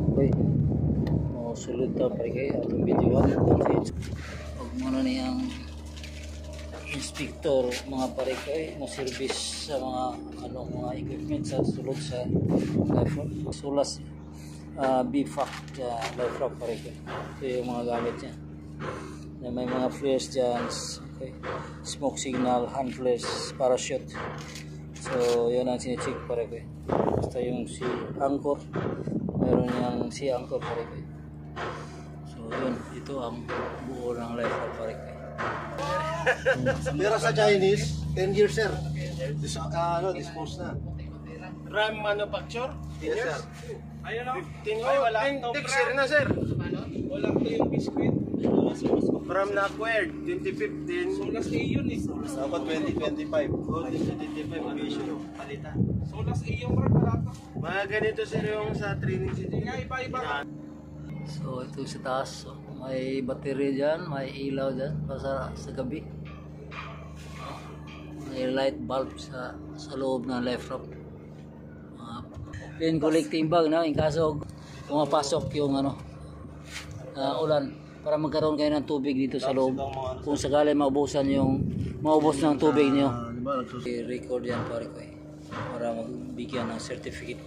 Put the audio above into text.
Okay. Sulod ta pare kay atong video pag muna niyang inspector mga pare kay mo service sa mga mga equipment sa sulod sa life rock. Sulas BFAC life rock pare kay. Ito yung mga gamit niya. May mga flares dyan, okay. Smoke signal, hand flares, parachute. So yun ang sine-check pare kay. Basta yung si anchor, meron niyang si anchor pare kay. So yun, ito ang buo ng life rock pare kay. Pero sa Chinese, 10 years sir. Dispose na. RAM manufacture? 10 Yes years? sir. Ayun o. 10 years. Wala next year na sir. Wala ko yung biscuit. From na acquired, 2015. Solas A yun eh. Dapat 2025. Oh, 2025 issue. Palitan. Solas A yung barato. Mga ganito sir yung sa training city. Iba-iba. So ito sa taas, so, may battery dyan, may ilaw dyan para sa gabi. May light bulb sa loob ng life rock. Pin collecting bag na in kaso pumapasok yung ulan para magkaroon kayo ng tubig dito sa loob. Kung sakali maubos ng tubig niyo. I-record yan pare ko para magbigyan ng certificate.